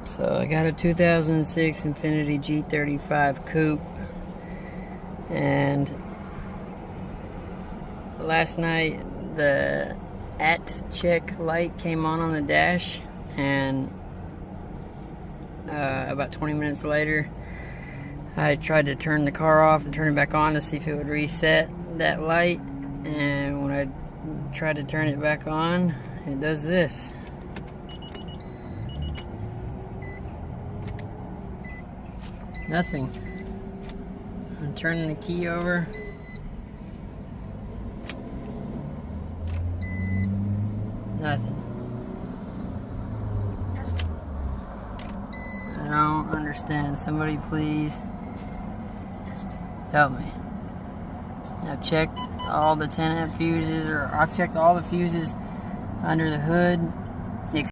So I got a 2006 Infiniti G35 coupe, and last night the check light came on the dash, and about 20 minutes later I tried to turn the car off and turn it back on to see if it would reset that light, and when I tried to turn it back on, it does this. Nothing. I'm turning the key over. Nothing. I don't understand. Somebody please help me. I've checked all the 10 amp fuses, or I've checked all the fuses under the hood